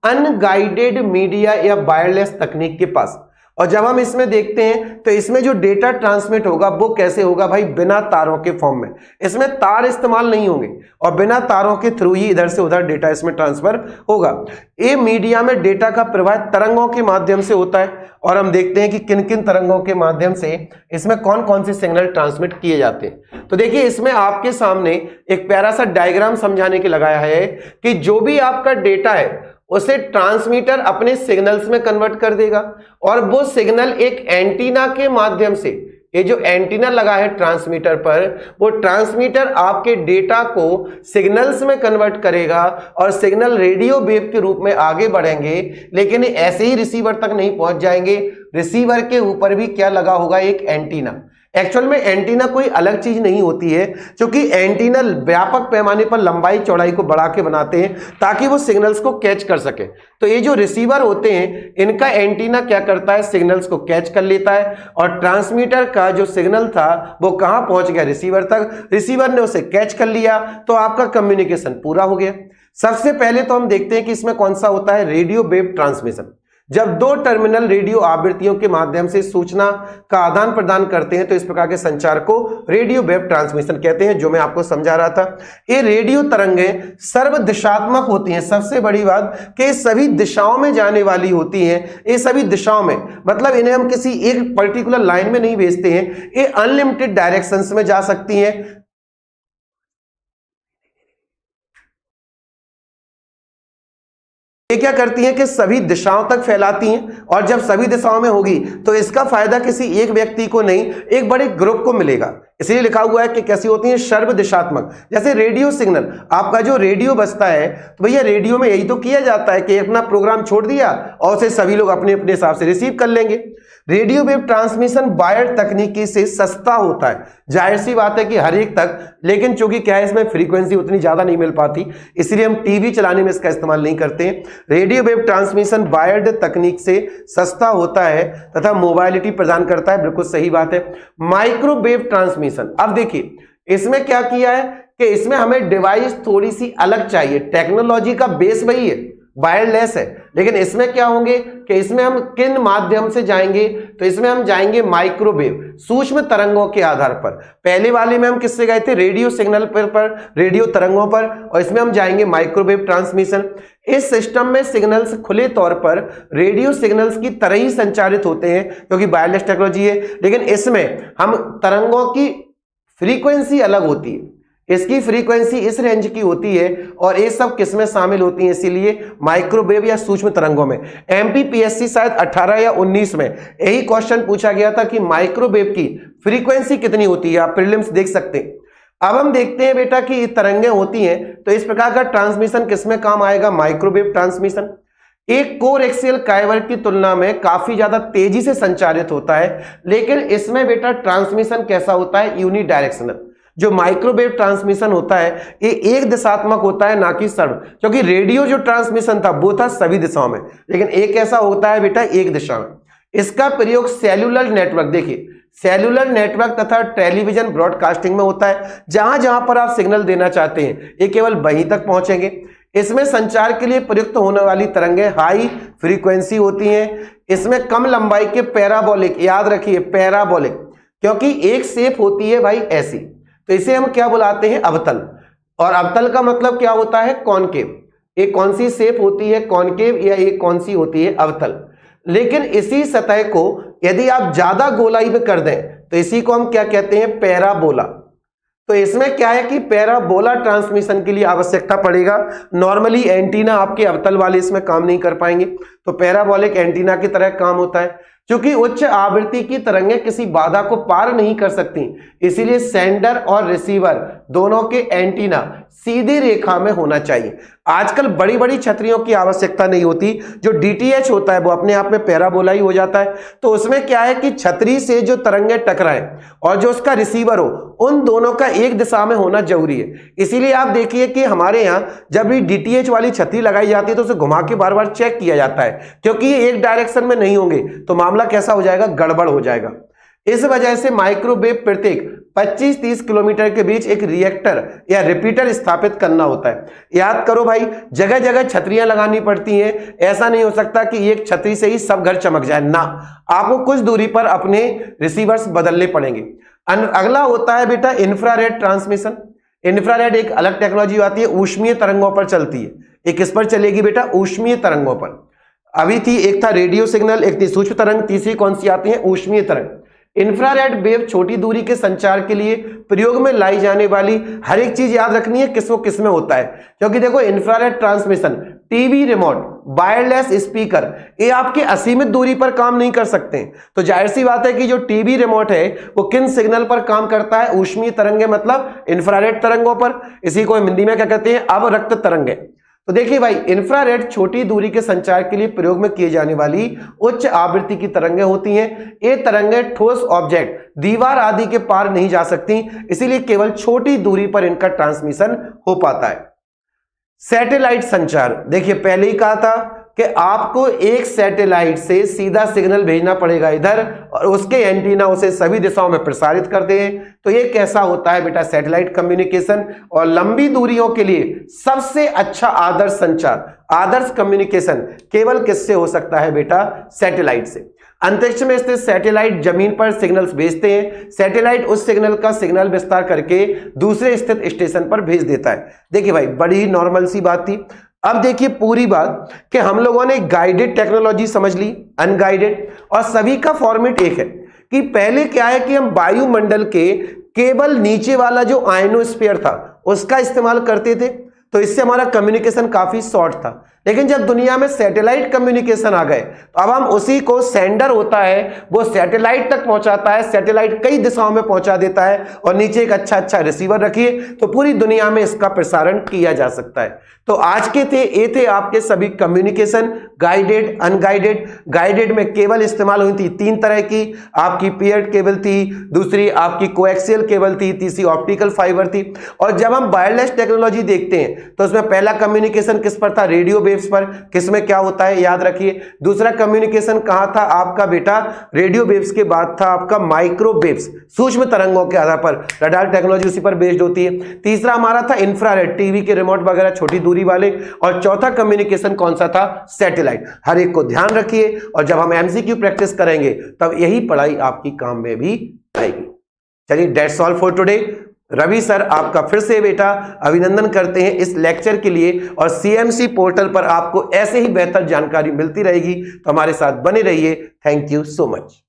अनगाइडेड मीडिया या वायरलेस तकनीक के पास। और जब हम इसमें देखते हैं तो इसमें जो डेटा ट्रांसमिट होगा वो कैसे होगा भाई, बिना तारों के फॉर्म में। इसमें तार इस्तेमाल नहीं होंगे और बिना तारों के थ्रू ही इधर से उधर डेटा इसमें ट्रांसफर होगा। ये मीडिया में डेटा का प्रवाह तरंगों के माध्यम से होता है और हम देखते हैं कि किन किन तरंगों के माध्यम से इसमें कौन कौन से सिग्नल ट्रांसमिट किए जाते हैं। तो देखिए इसमें आपके सामने एक प्यारा सा डायग्राम समझाने के लगाया है कि जो भी आपका डेटा है उसे ट्रांसमीटर अपने सिग्नल्स में कन्वर्ट कर देगा और वो सिग्नल एक एंटीना के माध्यम से, ये जो एंटीना लगा है ट्रांसमीटर पर, वो ट्रांसमीटर आपके डेटा को सिग्नल्स में कन्वर्ट करेगा और सिग्नल रेडियो वेव के रूप में आगे बढ़ेंगे। लेकिन ऐसे ही रिसीवर तक नहीं पहुंच जाएंगे, रिसीवर के ऊपर भी क्या लगा होगा, एक एंटीना। एक्चुअल में एंटीना कोई अलग चीज नहीं होती है, क्योंकि एंटीना व्यापक पैमाने पर लंबाई चौड़ाई को बढ़ा के बनाते हैं ताकि वो सिग्नल्स को कैच कर सके। तो ये जो रिसीवर होते हैं इनका एंटीना क्या करता है, सिग्नल्स को कैच कर लेता है और ट्रांसमीटर का जो सिग्नल था वो कहां पहुंच गया, रिसीवर तक। रिसीवर ने उसे कैच कर लिया तो आपका कम्युनिकेशन पूरा हो गया। सबसे पहले तो हम देखते हैं कि इसमें कौन सा होता है, रेडियो वेव ट्रांसमिशन। जब दो टर्मिनल रेडियो आवृत्तियों के माध्यम से सूचना का आदान प्रदान करते हैं तो इस प्रकार के संचार को रेडियो वेव ट्रांसमिशन कहते हैं, जो मैं आपको समझा रहा था। ये रेडियो तरंगें सर्वदिशात्मक होती हैं। सबसे बड़ी बात कि सभी दिशाओं में जाने वाली होती हैं। ये सभी दिशाओं में मतलब इन्हें हम किसी एक पर्टिकुलर लाइन में नहीं भेजते हैं, ये अनलिमिटेड डायरेक्शंस में जा सकती हैं। ये क्या करती हैं कि सभी दिशाओं तक फैलाती हैं, और जब सभी दिशाओं में होगी तो इसका फायदा किसी एक व्यक्ति को नहीं, एक बड़े ग्रुप को मिलेगा। इसलिए लिखा हुआ है कि कैसी होती है, सर्वदिशात्मक। जैसे रेडियो सिग्नल, आपका जो रेडियो बजता है तो भैया रेडियो में यही तो किया जाता है कि अपना प्रोग्राम छोड़ दिया और उसे सभी लोग अपने अपने हिसाब से रिसीव कर लेंगे। रेडियो वेव ट्रांसमिशन वायर्ड तकनीकी से सस्ता होता है, जाहिर सी बात है कि हर एक तक, लेकिन चूंकि क्या है इसमें फ्रीक्वेंसी उतनी ज्यादा नहीं मिल पाती, इसलिए हम टीवी चलाने में इसका इस्तेमाल नहीं करते हैं। रेडियो वेव ट्रांसमिशन वायर्ड तकनीक से सस्ता होता है तथा मोबाइलिटी प्रदान करता है, बिल्कुल सही बात है। माइक्रोवेव ट्रांसमिशन, अब देखिए इसमें क्या किया है कि इसमें हमें डिवाइस थोड़ी सी अलग चाहिए। टेक्नोलॉजी का बेस वही है, वायरलेस है, लेकिन इसमें क्या होंगे कि इसमें हम किन माध्यम से जाएंगे, तो इसमें हम जाएंगे माइक्रोवेव, सूक्ष्म तरंगों के आधार पर। पहले वाले में हम किससे गए थे, रेडियो सिग्नल पर रेडियो तरंगों पर, और इसमें हम जाएंगे माइक्रोवेव ट्रांसमिशन। इस सिस्टम में सिग्नल्स खुले तौर पर रेडियो सिग्नल्स की तरह ही संचारित होते हैं क्योंकि वायरलेस टेक्नोलॉजी है, लेकिन इसमें हम तरंगों की फ्रीक्वेंसी अलग होती है, इसकी फ्रीक्वेंसी इस रेंज की होती है और ये सब किसमें शामिल होती हैं, इसीलिए माइक्रोवेव या सूक्ष्म तरंगों में। एमपीपीएससी शायद 18 या 19 में यही क्वेश्चन पूछा गया था कि माइक्रोवेव की फ्रीक्वेंसी कितनी होती है, आप प्रीलिम्स देख सकते हैं। अब हम देखते हैं बेटा कि ये तरंगें होती हैं तो इस प्रकार का ट्रांसमिशन किसमें काम आएगा, माइक्रोवेव ट्रांसमिशन। एक कोएक्सियल काइवर की तुलना में काफी ज्यादा तेजी से संचारित होता है, लेकिन इसमें बेटा ट्रांसमिशन कैसा होता है, यूनिडायरेक्शनल। जो माइक्रोवेव ट्रांसमिशन होता है ये एक दिशात्मक होता है, ना कि सर्व, क्योंकि रेडियो जो ट्रांसमिशन था वो था सभी दिशाओं में, लेकिन एक ऐसा होता है बेटा एक दिशा में। इसका प्रयोग सेल्यूलर नेटवर्क, देखिए सेल्यूलर नेटवर्क तथा टेलीविजन ब्रॉडकास्टिंग में होता है। जहां जहां पर आप सिग्नल देना चाहते हैं ये केवल वहीं तक पहुंचेंगे। इसमें संचार के लिए प्रयुक्त होने वाली तरंगें हाई फ्रीक्वेंसी होती हैं। इसमें कम लंबाई के पैराबोलिक, याद रखिए पैराबोलिक, क्योंकि एक शेप होती है भाई ऐसी, तो इसे हम क्या बुलाते हैं, अवतल। और अवतल का मतलब क्या होता है, कॉनकेव। एक कौन सी शेप होती है, कॉनकेव, या एक कौन सी होती है, अवतल। लेकिन इसी सतह को यदि आप ज्यादा गोलाई में कर दें तो इसी को हम क्या कहते हैं, पैराबोला। तो इसमें क्या है कि पैराबोला ट्रांसमिशन के लिए आवश्यकता पड़ेगा। नॉर्मली एंटीना आपके अवतल वाले इसमें काम नहीं कर पाएंगे, तो पैराबोलिक एंटीना की तरह काम होता है। क्योंकि उच्च आवृत्ति की तरंगें किसी बाधा को पार नहीं कर सकती, इसीलिए सेंडर और रिसीवर दोनों के एंटीना सीधी रेखा में होना चाहिए। आजकल बड़ी बड़ी छतरियों की आवश्यकता नहीं होती, जो डीटीएच होता है वो अपने आप में पैराबोला ही हो जाता है। तो उसमें क्या है कि छतरी से जो तरंगें टकराएं और जो उसका रिसीवर हो, उन दोनों का एक दिशा में होना जरूरी है। इसीलिए आप देखिए कि हमारे यहाँ जब भी डीटीएच वाली छतरी लगाई जाती है तो उसे घुमा के बार बार चेक किया जाता है, क्योंकि ये एक डायरेक्शन में नहीं होंगे तो मामला कैसा हो जाएगा, गड़बड़ हो जाएगा। इस वजह से माइक्रोवेव प्रत्येक 25-30 किलोमीटर के बीच एक रिएक्टर या रिपीटर स्थापित करना होता है। याद करो भाई, जगह जगह छतरियां लगानी पड़ती हैं। ऐसा नहीं हो सकता कि एक छतरी से ही सब घर चमक जाए ना, आपको कुछ दूरी पर अपने रिसीवर्स बदलने पड़ेंगे। अगला होता है बेटा इंफ्रारेड ट्रांसमिशन। इंफ्रारेड एक अलग टेक्नोलॉजी आती है, ऊष्मीय तरंगों पर चलती है। एक किस पर चलेगी बेटा, ऊष्मीय तरंगों पर। अभी थी, एक था रेडियो सिग्नल, एक थी सूक्ष्म तरंग, तीसरी कौन सी आती है, ऊष्मीय तरंग। इंफ्रारेड वेव छोटी दूरी के संचार के लिए प्रयोग में लाई जाने वाली हर एक चीज याद रखनी है किस में होता है, क्योंकि देखो infrared transmission, TV remote, wireless speaker, ये आपके असीमित दूरी पर काम नहीं कर सकते। तो जाहिर सी बात है कि जो टीवी रिमोट है वो किन सिग्नल पर काम करता है, ऊष्मीय तरंगे, मतलब इंफ्रारेड तरंगों पर। इसी को हिंदी में क्या कहते हैं, अवरक्त तरंगे। तो देखिए भाई, इंफ्रारेड छोटी दूरी के संचार के लिए प्रयोग में किए जाने वाली उच्च आवृत्ति की तरंगें होती हैं। ये तरंगें ठोस ऑब्जेक्ट, दीवार आदि के पार नहीं जा सकती, इसीलिए केवल छोटी दूरी पर इनका ट्रांसमिशन हो पाता है। सैटेलाइट संचार, देखिए पहले ही कहा था कि आपको एक सैटेलाइट से सीधा सिग्नल भेजना पड़ेगा इधर और उसके एंटीना उसे सभी दिशाओं में प्रसारित करते हैं। तो ये कैसा होता है बेटा सैटेलाइट कम्युनिकेशन। और लंबी दूरियों के लिए सबसे अच्छा आदर्श संचार, आदर्श कम्युनिकेशन केवल किससे हो सकता है बेटा, सैटेलाइट से। अंतरिक्ष में स्थित सैटेलाइट जमीन पर सिग्नल्स भेजते हैं, सैटेलाइट उस सिग्नल का सिग्नल विस्तार करके दूसरे स्थित स्टेशन पर भेज देता है। देखिए भाई बड़ी नॉर्मल सी बात थी। अब देखिए पूरी बात कि हम लोगों ने गाइडेड टेक्नोलॉजी समझ ली, अनगाइडेड, और सभी का फॉर्मेट एक है कि पहले क्या है कि हम वायुमंडल के केवल नीचे वाला जो आयनोस्फीयर था उसका इस्तेमाल करते थे, तो इससे हमारा कम्युनिकेशन काफी शॉर्ट था। लेकिन जब दुनिया में सैटेलाइट कम्युनिकेशन आ गए तो अब हम उसी को, सेंडर होता है वो सैटेलाइट तक पहुंचाता है, सैटेलाइट कई दिशाओं में पहुंचा देता है और नीचे एक अच्छा रिसीवर रखिए तो पूरी दुनिया में इसका प्रसारण किया जा सकता है। तो आज के ये थे आपके सभी कम्युनिकेशन, गाइडेड, अनगाइडेड। गाइडेड में केबल इस्तेमाल हुई थी 3 तरह की, आपकी पेयर्ड केबल थी, दूसरी आपकी कोएक्सियल केबल थी, तीसरी ऑप्टिकल फाइबर थी। और जब हम वायरलेस टेक्नोलॉजी देखते हैं तो उसमें पहला कम्युनिकेशन किस पर था, रेडियो वेव्स पर। किसमें क्या होता है याद रखिए। दूसरा कम्युनिकेशन कहां था आपका बेटा, रेडियो वेव्स के बाद था आपका माइक्रोवेव्स, सूक्ष्म तरंगों के आधार पर, रडार टेक्नोलॉजी उसी पर बेस्ड होती है। तीसरा हमारा था इंफ्रारेड, टीवी के रिमोट वगैरह छोटी दूरी वाले। और चौथा कम्युनिकेशन कौन सा था, सैटेलाइट। हर एक को ध्यान रखिए और जब हम एमसीक्यू प्रैक्टिस करेंगे तब यही पढ़ाई आपकी काम में भी आएगी। चलिए that's all for today. Ravi sir आपका फिर से बेटा अभिनंदन करते हैं इस लेक्चर के लिए, और सीएमसी पोर्टल पर आपको ऐसे ही बेहतर जानकारी मिलती रहेगी, तो हमारे साथ बने रहिए। Thank you so much.